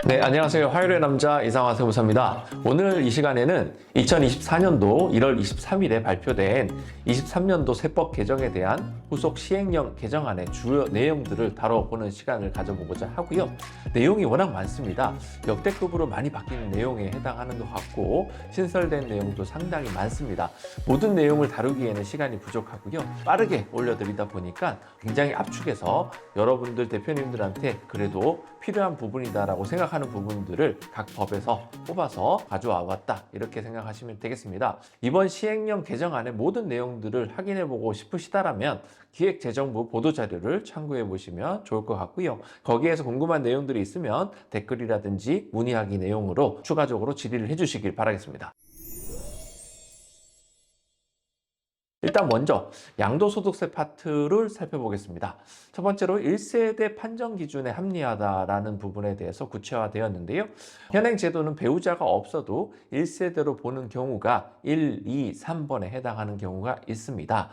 네, 안녕하세요. 화요일의 남자 이상화 세무사입니다. 오늘 이 시간에는 2024년도 1월 23일에 발표된 23년도 세법 개정에 대한 후속 시행령 개정안의 주요 내용들을 다뤄보는 시간을 가져보고자 하고요. 내용이 워낙 많습니다. 역대급으로 많이 바뀌는 내용에 해당하는 것 같고 신설된 내용도 상당히 많습니다. 모든 내용을 다루기에는 시간이 부족하고요. 빠르게 올려드리다 보니까 굉장히 압축해서 여러분들 대표님들한테 그래도 필요한 부분이다라고 생각하는 부분들을 각 법에서 뽑아서 가져와 왔다, 이렇게 생각하시면 되겠습니다. 이번 시행령 개정안의 모든 내용들을 확인해 보고 싶으시다라면 기획재정부 보도자료를 참고해 보시면 좋을 것 같고요. 거기에서 궁금한 내용들이 있으면 댓글이라든지 문의하기 내용으로 추가적으로 질의를 해주시길 바라겠습니다. 일단 먼저 양도소득세 파트를 살펴보겠습니다. 첫 번째로 1세대 판정 기준에 합리하다라는 부분에 대해서 구체화되었는데요. 현행 제도는 배우자가 없어도 1세대로 보는 경우가 1, 2, 3번에 해당하는 경우가 있습니다.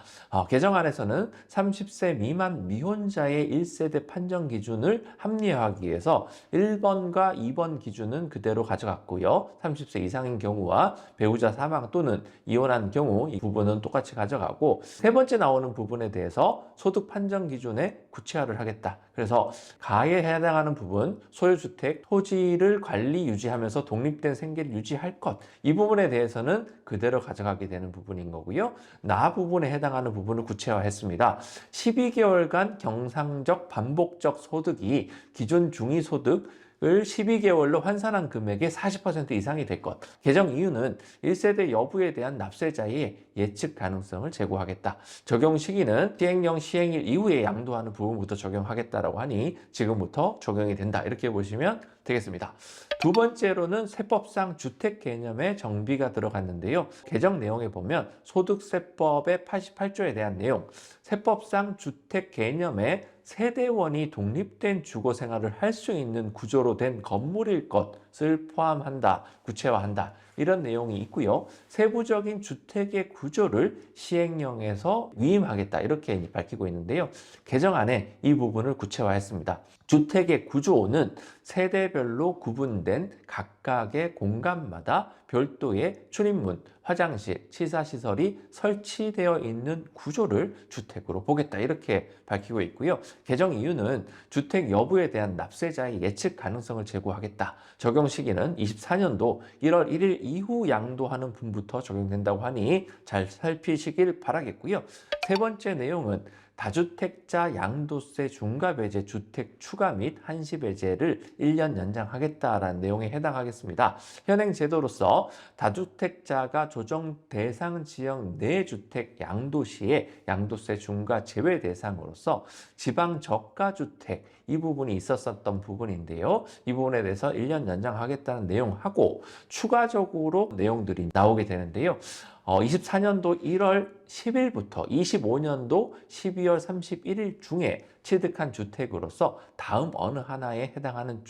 개정안에서는 30세 미만 미혼자의 1세대 판정 기준을 합리화하기 위해서 1번과 2번 기준은 그대로 가져갔고요. 30세 이상인 경우와 배우자 사망 또는 이혼한 경우 이 부분은 똑같이 가져가고, 세 번째 나오는 부분에 대해서 소득 판정 기준에 구체화를 하겠다. 그래서 가에 해당하는 부분, 소유주택, 토지를 관리 유지하면서 독립된 생계를 유지할 것, 이 부분에 대해서는 그대로 가져가게 되는 부분인 거고요. 나 부분에 해당하는 부분을 구체화했습니다. 12개월간 경상적 반복적 소득이 기존 중위소득 을 12개월로 환산한 금액의 40% 이상이 될 것. 개정 이유는 1세대 여부에 대한 납세자의 예측 가능성을 제고하겠다. 적용 시기는 시행령 시행일 이후에 양도하는 부분부터 적용하겠다라고 하니 지금부터 적용이 된다, 이렇게 보시면 되겠습니다. 두 번째로는 세법상 주택 개념의 정비가 들어갔는데요. 개정 내용에 보면 소득세법의 88조에 대한 내용, 세법상 주택 개념의 세대원이 독립된 주거 생활을 할 수 있는 구조로 된 건물일 것을 포함한다, 구체화한다, 이런 내용이 있고요. 세부적인 주택의 구조를 시행령에서 위임하겠다, 이렇게 밝히고 있는데요. 개정안에 이 부분을 구체화했습니다. 주택의 구조는 세대별로 구분된 각각의 공간마다 별도의 출입문, 화장실, 치사시설이 설치되어 있는 구조를 주택으로 보겠다, 이렇게 밝히고 있고요. 개정 이유는 주택 여부에 대한 납세자의 예측 가능성을 제고하겠다. 적용 시기는 24년도 1월 1일 이후 양도하는 분부터 적용된다고 하니 잘 살피시길 바라겠고요. 세 번째 내용은 다주택자 양도세 중과배제 주택 추가 및 한시배제를 1년 연장하겠다라는 내용에 해당하겠습니다. 현행 제도로서 다주택자가 조정 대상 지역 내 주택 양도 시에 양도세 중과 제외 대상으로서 지방 저가주택, 이 부분이 있었던 부분인데요. 이 부분에 대해서 1년 연장하겠다는 내용하고 추가적으로 내용들이 나오게 되는데요. 24년도 1월 10일부터 25년도 12월 31일 중에 취득한 주택으로서 다음 어느 하나에 해당하는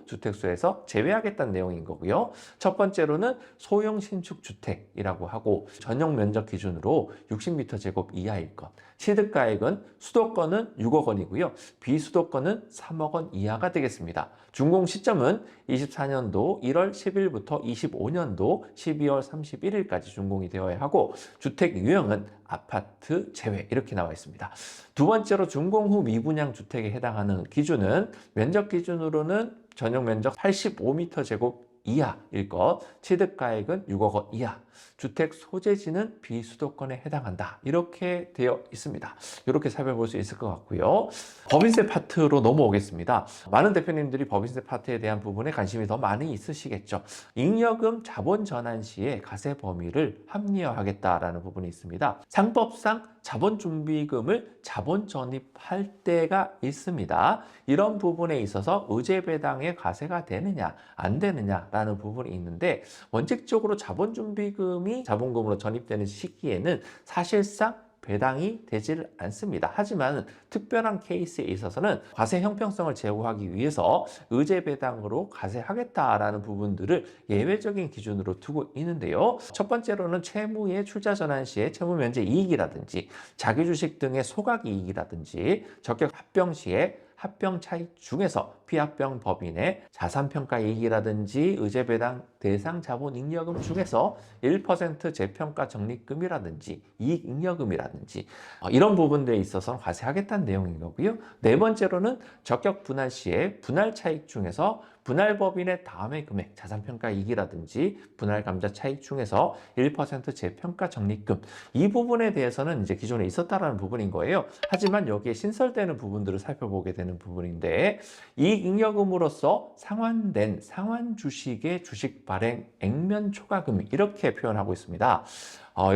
주택수에서 제외하겠다는 내용인 거고요. 첫 번째로는 소형 신축 주택이라고 하고 전용 면적 기준으로 60m 제곱 이하일 것, 취득가액은 수도권은 6억 원이고요. 비수도권은 3억 원 이하가 되겠습니다. 준공 시점은 24년도 1월 10일부터 25년도 12월 31일까지 준공이 되어야 하고 주택 유형은 아파트 제외, 이렇게 나와 있습니다. 두 번째로 준공 후 미분양 주택에 해당하는 기준은 면적 기준으로는 전용 면적 85m 제곱 이하일 것, 취득가액은 6억 원 이하, 주택 소재지는 비수도권에 해당한다, 이렇게 되어 있습니다. 이렇게 살펴볼 수 있을 것 같고요. 법인세 파트로 넘어오겠습니다. 많은 대표님들이 법인세 파트에 대한 부분에 관심이 더 많이 있으시겠죠. 잉여금 자본 전환 시에 과세 범위를 합리화하겠다라는 부분이 있습니다. 상법상 자본준비금을 자본 전입할 때가 있습니다. 이런 부분에 있어서 의제배당의 과세가 되느냐 안 되느냐라는 부분이 있는데, 원칙적으로 자본준비금이 자본금으로 전입되는 시기에는 사실상 배당이 되지를 않습니다. 하지만 특별한 케이스에 있어서는 과세 형평성을 제고하기 위해서 의제 배당으로 과세하겠다라는 부분들을 예외적인 기준으로 두고 있는데요. 첫 번째로는 채무의 출자 전환 시에 채무 면제 이익이라든지 자기주식 등의 소각 이익이라든지 적격 합병 시에 합병 차익 중에서 피합병 법인의 자산평가 이익이라든지 의제배당 대상 자본 잉여금 중에서 1% 재평가 적립금이라든지 이익잉여금이라든지 이런 부분들에 있어서 과세하겠다는 내용인 거고요. 네 번째로는 적격 분할 시에 분할 차익 중에서 분할법인의 다음의 금액, 자산평가 이익이라든지 분할 감자 차익 중에서 1% 재평가 적립금, 이 부분에 대해서는 이제 기존에 있었다라는 부분인 거예요. 하지만 여기에 신설되는 부분들을 살펴보게 되는 부분인데, 이익 잉여금으로서 상환된 상환 주식의 주식 발행 액면 초과금, 이렇게 표현하고 있습니다.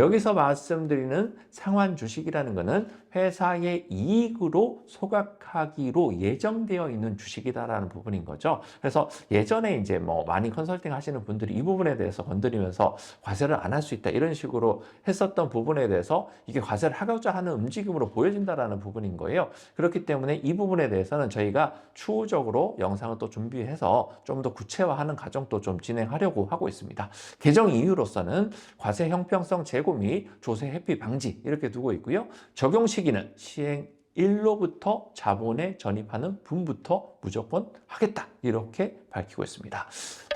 여기서 말씀드리는 상환 주식이라는 것은 회사의 이익으로 소각하기로 예정되어 있는 주식이다라는 부분인 거죠. 그래서 예전에 이제 많이 컨설팅 하시는 분들이 이 부분에 대해서 건드리면서 과세를 안 할 수 있다, 이런 식으로 했었던 부분에 대해서 이게 과세를 하고자 하는 움직임으로 보여진다라는 부분인 거예요. 그렇기 때문에 이 부분에 대해서는 저희가 추후적으로 영상을 또 준비해서 좀 더 구체화하는 과정도 좀 진행하려고 하고 있습니다. 개정 이유로서는 과세 형평성 제고 및 조세 회피 방지, 이렇게 두고 있고요. 적용 시기는 시행 일로부터 자본에 전입하는 분부터 무조건 하겠다, 이렇게 밝히고 있습니다.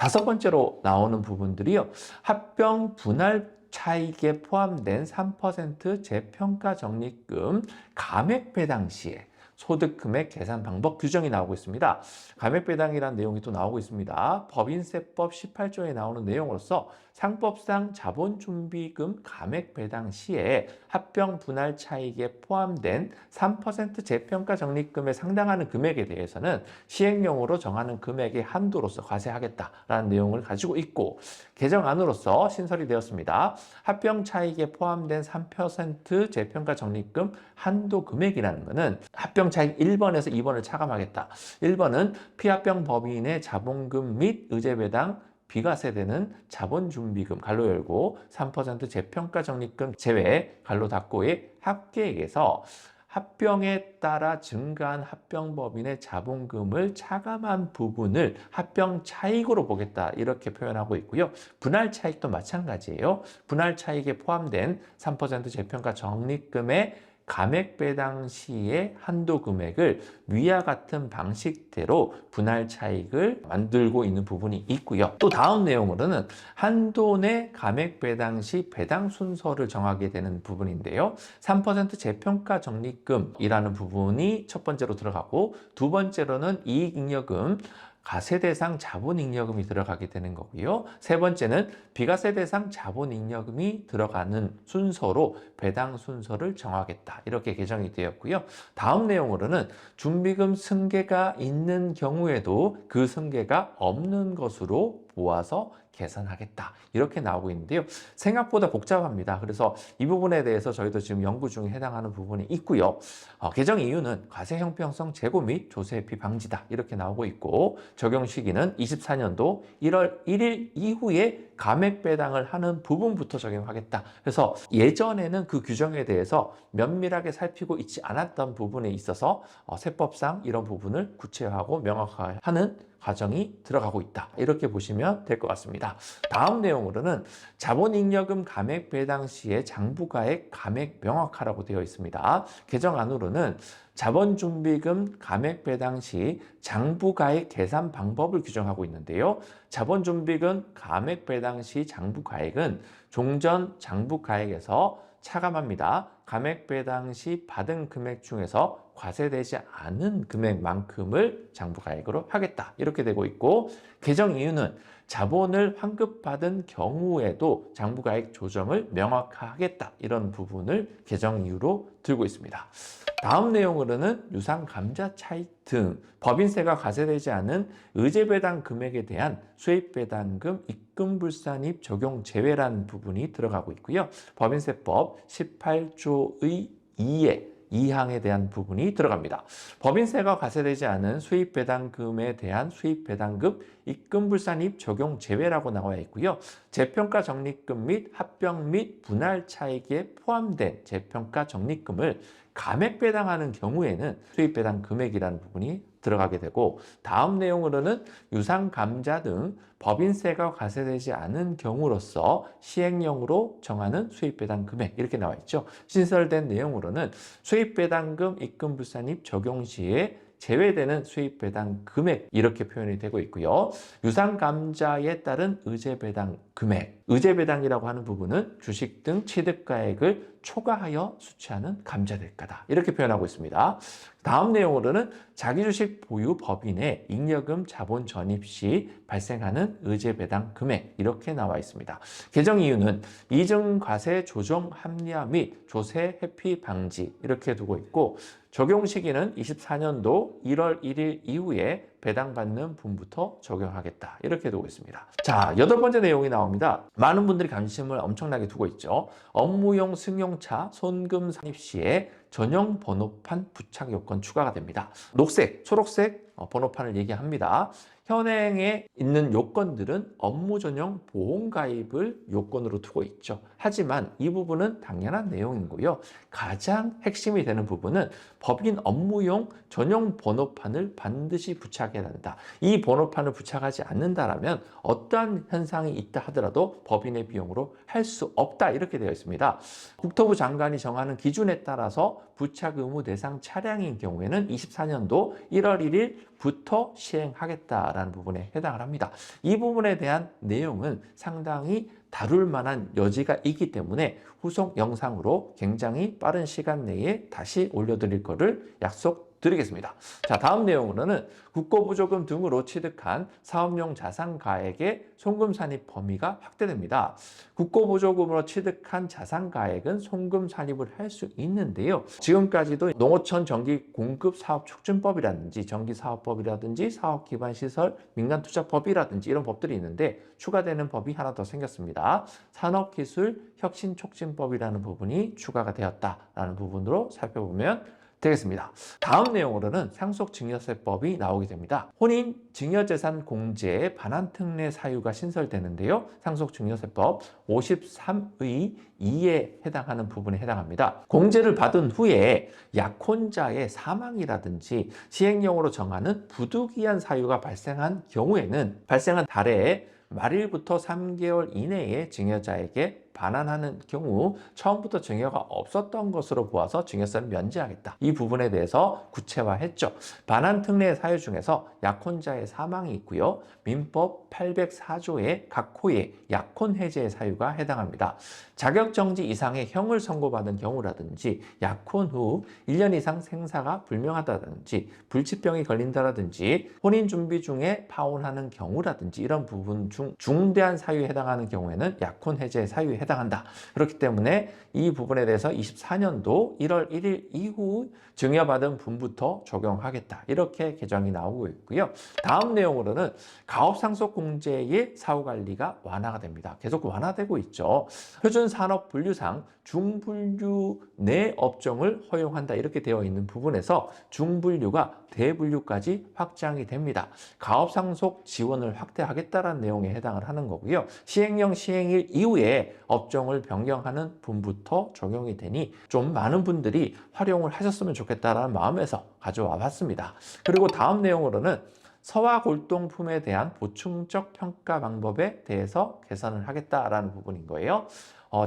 다섯 번째로 나오는 부분들이요. 합병 분할 차익에 포함된 3% 재평가 적립금 감액 배당 시에 소득금액 계산 방법 규정이 나오고 있습니다. 감액배당이라는 내용이 또 나오고 있습니다. 법인세법 18조에 나오는 내용으로서 상법상 자본준비금 감액배당 시에 합병 분할 차익에 포함된 3% 재평가 적립금에 상당하는 금액에 대해서는 시행령으로 정하는 금액의 한도로서 과세하겠다라는 내용을 가지고 있고, 개정안으로서 신설이 되었습니다. 합병 차익에 포함된 3% 재평가 적립금 한도 금액이라는 것은 합병 차익 1번에서 2번을 차감하겠다. 1번은 피합병 법인의 자본금 및 의제배당 비과세되는 자본준비금 가로 열고 3% 재평가 적립금 제외 가로 닫고의 합계액에서 합병에 따라 증가한 합병법인의 자본금을 차감한 부분을 합병 차익으로 보겠다, 이렇게 표현하고 있고요. 분할 차익도 마찬가지예요. 분할 차익에 포함된 3% 재평가 적립금의 감액 배당 시의 한도 금액을 위와 같은 방식대로 분할 차익을 만들고 있는 부분이 있고요. 또 다음 내용으로는 한도 내 감액 배당 시 배당 순서를 정하게 되는 부분인데요. 3% 재평가 적립금이라는 부분이 첫 번째로 들어가고, 두 번째로는 이익잉여금, 과세 대상 자본잉여금이 들어가게 되는 거고요. 세 번째는 비과세 대상 자본잉여금이 들어가는 순서로 배당 순서를 정하겠다, 이렇게 개정이 되었고요. 다음 내용으로는 준비금 승계가 있는 경우에도 그 승계가 없는 것으로 보아서 계산하겠다, 이렇게 나오고 있는데요. 생각보다 복잡합니다. 그래서 이 부분에 대해서 저희도 지금 연구 중에 해당하는 부분이 있고요. 개정 이유는 과세 형평성 제고 및 조세 회피 방지다, 이렇게 나오고 있고, 적용 시기는 24년도 1월 1일 이후에 감액 배당을 하는 부분부터 적용하겠다. 그래서 예전에는 그 규정에 대해서 면밀하게 살피고 있지 않았던 부분에 있어서 세법상 이런 부분을 구체화하고 명확화하는 과정이 들어가고 있다, 이렇게 보시면 될 것 같습니다. 다음 내용으로는 자본잉여금 감액 배당 시에 장부가액 감액 명확하라고 되어 있습니다. 개정안으로는 자본준비금 감액 배당 시 장부가액 계산 방법을 규정하고 있는데요. 자본준비금 감액 배당 시 장부가액은 종전 장부가액에서 차감합니다. 감액 배당 시 받은 금액 중에서 과세되지 않은 금액만큼을 장부가액으로 하겠다, 이렇게 되고 있고, 개정 이유는 자본을 환급받은 경우에도 장부가액 조정을 명확하겠다, 이런 부분을 개정 이유로 들고 있습니다. 다음 내용으로는 유상 감자 차익 등 법인세가 과세되지 않은 의제배당 금액에 대한 수입배당금 입금불산입 적용 제외라는 부분이 들어가고 있고요. 법인세법 18조의 2에 2항에 대한 부분이 들어갑니다. 법인세가 과세되지 않은 수입배당금에 대한 수입배당금 입금불산입 적용 제외라고 나와 있고요. 재평가 적립금 및 합병 및 분할 차익에 포함된 재평가 적립금을 감액 배당하는 경우에는 수입배당 금액이라는 부분이 들어가게 되고, 다음 내용으로는 유상 감자 등 법인세가 과세되지 않은 경우로서 시행령으로 정하는 수입배당 금액, 이렇게 나와 있죠. 신설된 내용으로는 수입배당금 입금불산입 적용 시에 제외되는 수입 배당 금액 이렇게 표현이 되고 있고요. 유상 감자에 따른 의제 배당 금액, 의제 배당이라고 하는 부분은 주식 등 취득가액을 초과하여 수취하는 감자대가다 이렇게 표현하고 있습니다. 다음 내용으로는 자기주식 보유 법인의 잉여금 자본 전입 시 발생하는 의제 배당 금액 이렇게 나와 있습니다. 개정 이유는 이증과세 조정 합리화 및 조세 회피 방지 이렇게 두고 있고, 적용 시기는 24년도 1월 1일 이후에 배당받는 분부터 적용하겠다 이렇게 두고 있습니다. 자, 8번째 내용이 나옵니다. 많은 분들이 관심을 엄청나게 두고 있죠. 업무용 승용차 손금 산입 시에 전용 번호판 부착 요건 추가가 됩니다. 녹색, 초록색 번호판을 얘기합니다. 현행에 있는 요건들은 업무 전용 보험 가입을 요건으로 두고 있죠. 하지만 이 부분은 당연한 내용이고요. 가장 핵심이 되는 부분은 법인 업무용 전용 번호판을 반드시 부착해야 한다. 이 번호판을 부착하지 않는다라면 어떠한 현상이 있다 하더라도 법인의 비용으로 할 수 없다 이렇게 되어 있습니다. 국토부 장관이 정하는 기준에 따라서 부착 의무 대상 차량인 경우에는 24년도 1월 1일부터 시행하겠다라는 부분에 해당을 합니다. 이 부분에 대한 내용은 상당히 다룰 만한 여지가 있기 때문에 후속 영상으로 굉장히 빠른 시간 내에 다시 올려드릴 거를 약속드리겠습니다. 자, 다음 내용으로는 국고부조금 등으로 취득한 사업용 자산가액의 송금산입 범위가 확대됩니다. 국고부조금으로 취득한 자산가액은 송금산입을 할 수 있는데요. 지금까지도 농어촌 전기공급사업촉진법이라든지 전기사업법이라든지 사업기반시설 민간투자법이라든지 이런 법들이 있는데 추가되는 법이 하나 더 생겼습니다. 산업기술혁신촉진법이라는 부분이 추가가 되었다라는 부분으로 살펴보면 되겠습니다. 다음 내용으로는 상속증여세법이 나오게 됩니다. 혼인 증여재산 공제의 반환특례 사유가 신설되는데요. 상속증여세법 53의 2에 해당하는 부분에 해당합니다. 공제를 받은 후에 약혼자의 사망이라든지 시행령으로 정하는 부득이한 사유가 발생한 경우에는 발생한 달에 말일부터 3개월 이내에 증여자에게 반환하는 경우 처음부터 증여가 없었던 것으로 보아서 증여세를 면제하겠다. 이 부분에 대해서 구체화했죠. 반환 특례 사유 중에서 약혼자의 사망이 있고요. 민법 804조의 각 호의 약혼 해제의 사유가 해당합니다. 자격정지 이상의 형을 선고받은 경우라든지 약혼 후 1년 이상 생사가 불명하다든지 불치병이 걸린다든지 혼인 준비 중에 파혼하는 경우라든지 이런 부분 중 중대한 사유에 해당하는 경우에는 약혼 해제 사유에 해당한다. 그렇기 때문에 이 부분에 대해서 24년도 1월 1일 이후 증여받은 분부터 적용하겠다. 이렇게 개정이 나오고 있고요. 다음 내용으로는 가업상속공제의 사후관리가 완화가 됩니다. 계속 완화되고 있죠. 표준산업분류상 중분류 내 업종을 허용한다. 이렇게 되어 있는 부분에서 중분류가 대분류까지 확장이 됩니다. 가업상속 지원을 확대하겠다는 내용에 해당을 하는 거고요. 시행령 시행일 이후에 업종을 변경하는 분부터 적용이 되니 좀 많은 분들이 활용을 하셨으면 좋겠다라는 마음에서 가져와 봤습니다. 그리고 다음 내용으로는 서화골동품에 대한 보충적 평가 방법에 대해서 개선을 하겠다라는 부분인 거예요.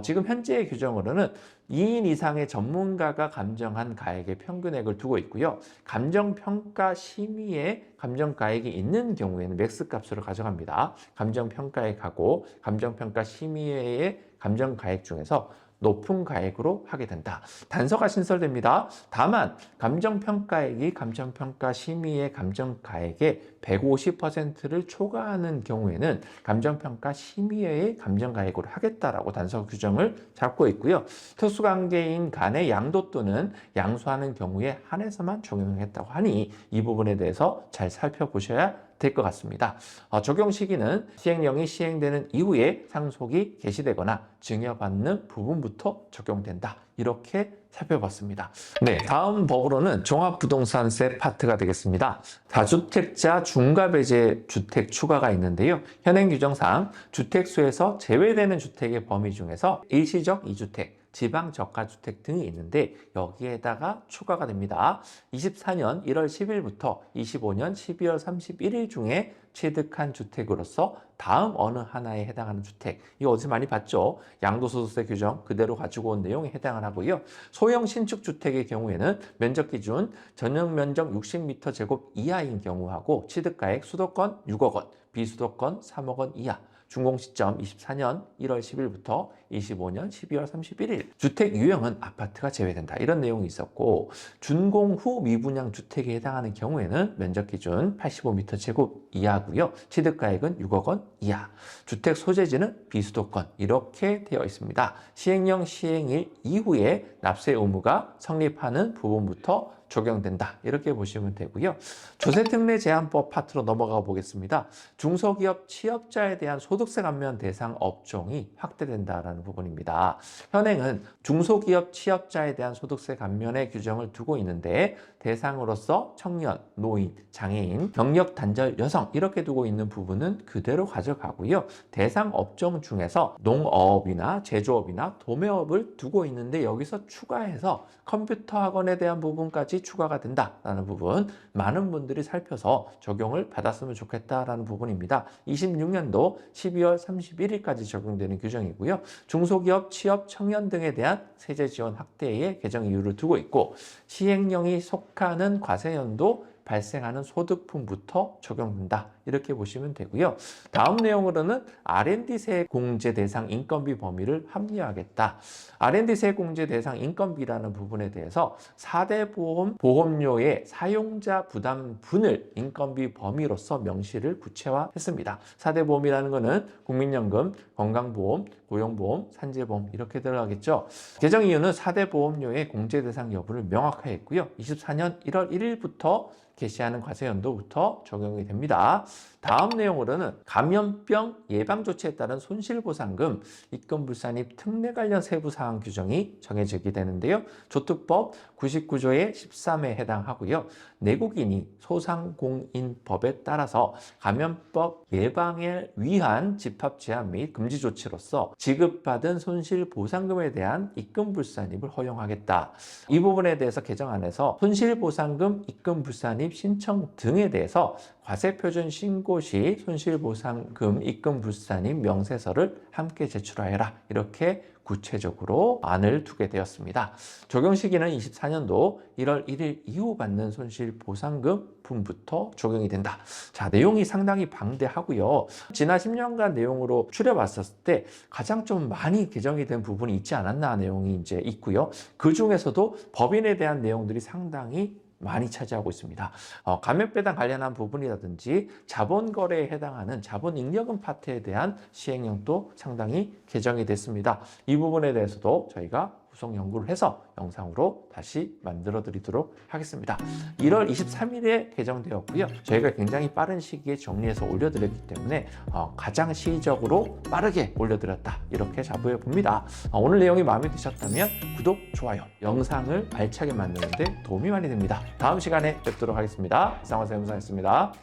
지금 현재의 규정으로는 2인 이상의 전문가가 감정한 가액의 평균액을 두고 있고요. 감정평가 심의에 감정가액이 있는 경우에는 맥스값으로 가져갑니다. 감정평가액하고 감정평가 심의회의 감정가액 중에서 높은 가액으로 하게 된다. 단서가 신설됩니다. 다만 감정평가액이 감정평가 심의의 감정가액의 150%를 초과하는 경우에는 감정평가 심의회의 감정가액으로 하겠다라고 단서 규정을 잡고 있고요. 특수관계인 간의 양도 또는 양수하는 경우에 한해서만 적용하겠다고 하니 이 부분에 대해서 잘 살펴보셔야 될 것 같습니다. 적용 시기는 시행령이 시행되는 이후에 상속이 개시되거나 증여받는 부분부터 적용된다. 이렇게 살펴봤습니다. 네, 다음 법으로는 종합부동산세 파트가 되겠습니다. 다주택자 중과배제 주택 추가가 있는데요. 현행 규정상 주택수에서 제외되는 주택의 범위 중에서 일시적 2주택, 지방 저가주택 등이 있는데 여기에다가 추가가 됩니다. 24년 1월 10일부터 25년 12월 31일 중에 취득한 주택으로서 다음 어느 하나에 해당하는 주택, 이거 어디서 많이 봤죠? 양도소득세 규정 그대로 가지고 온 내용에 해당을 하고요. 소형 신축주택의 경우에는 면적 기준 전용 면적 60m 제곱 이하인 경우하고 취득가액 수도권 6억 원, 비수도권 3억 원 이하, 준공 시점 24년 1월 10일부터 25년 12월 31일. 주택 유형은 아파트가 제외된다. 이런 내용이 있었고, 준공 후 미분양 주택에 해당하는 경우에는 면적 기준 85m 제곱 이하고요. 취득가액은 6억 원 이하. 주택 소재지는 비수도권. 이렇게 되어 있습니다. 시행령 시행일 이후에 납세 의무가 성립하는 부분부터 적용된다. 이렇게 보시면 되고요. 조세특례제한법 파트로 넘어가 보겠습니다. 중소기업 취업자에 대한 소득세 감면 대상 업종이 확대된다라는 부분입니다. 현행은 중소기업 취업자에 대한 소득세 감면의 규정을 두고 있는데 대상으로서 청년, 노인, 장애인, 경력 단절 여성 이렇게 두고 있는 부분은 그대로 가져가고요. 대상 업종 중에서 농업이나 제조업이나 도매업을 두고 있는데 여기서 추가해서 컴퓨터 학원에 대한 부분까지 추가가 된다라는 부분, 많은 분들이 살펴서 적용을 받았으면 좋겠다라는 부분입니다. 26년도 12월 31일까지 적용되는 규정이고요. 중소기업, 취업, 청년 등에 대한 세제 지원 확대에 개정 이유를 두고 있고, 시행령이 속하는 과세연도 발생하는 소득분부터 적용된다. 이렇게 보시면 되고요. 다음 내용으로는 R&D세 공제 대상 인건비 범위를 합리화하겠다. R&D세 공제 대상 인건비라는 부분에 대해서 4대 보험료의 사용자 부담분을 인건비 범위로서 명시를 구체화했습니다. 4대 보험이라는 것은 국민연금, 건강보험, 고용보험, 산재보험 이렇게 들어가겠죠. 개정 이유는 4대 보험료의 공제 대상 여부를 명확화했고요. 24년 1월 1일부터 개시하는 과세연도부터 적용이 됩니다. 다음 내용으로는 감염병 예방조치에 따른 손실보상금, 입금불산입 특례 관련 세부사항 규정이 정해지게 되는데요. 조특법 99조의 13에 해당하고요. 내국인이 소상공인법에 따라서 감염법 예방에 위한 집합 제한 및 금지 조치로서 지급받은 손실보상금에 대한 입금불산입을 허용하겠다. 이 부분에 대해서 개정안에서 손실보상금, 입금불산입 신청 등에 대해서 과세표준 신고 시 손실보상금 입금불산입 명세서를 함께 제출하여라. 이렇게 구체적으로 안을 두게 되었습니다. 적용 시기는 24년도 1월 1일 이후 받는 손실보상금분부터 적용이 된다. 자, 내용이 상당히 방대하고요. 지난 10년간 내용으로 추려봤었을 때 가장 좀 많이 개정이 된 부분이 있지 않았나 내용이 이제 있고요. 그 중에서도 법인에 대한 내용들이 상당히 많이 차지하고 있습니다. 감면배당 관련한 부분이라든지 자본거래에 해당하는 자본잉여금 파트에 대한 시행령도 상당히 개정이 됐습니다. 이 부분에 대해서도 저희가 후속 연구를 해서 영상으로 다시 만들어 드리도록 하겠습니다. 1월 23일에 개정되었고요. 저희가 굉장히 빠른 시기에 정리해서 올려드렸기 때문에 가장 시의적으로 빠르게 올려드렸다. 이렇게 자부해 봅니다. 오늘 내용이 마음에 드셨다면 구독, 좋아요, 영상을 알차게 만드는 데 도움이 많이 됩니다. 다음 시간에 뵙도록 하겠습니다. 이상화 세무사였습니다.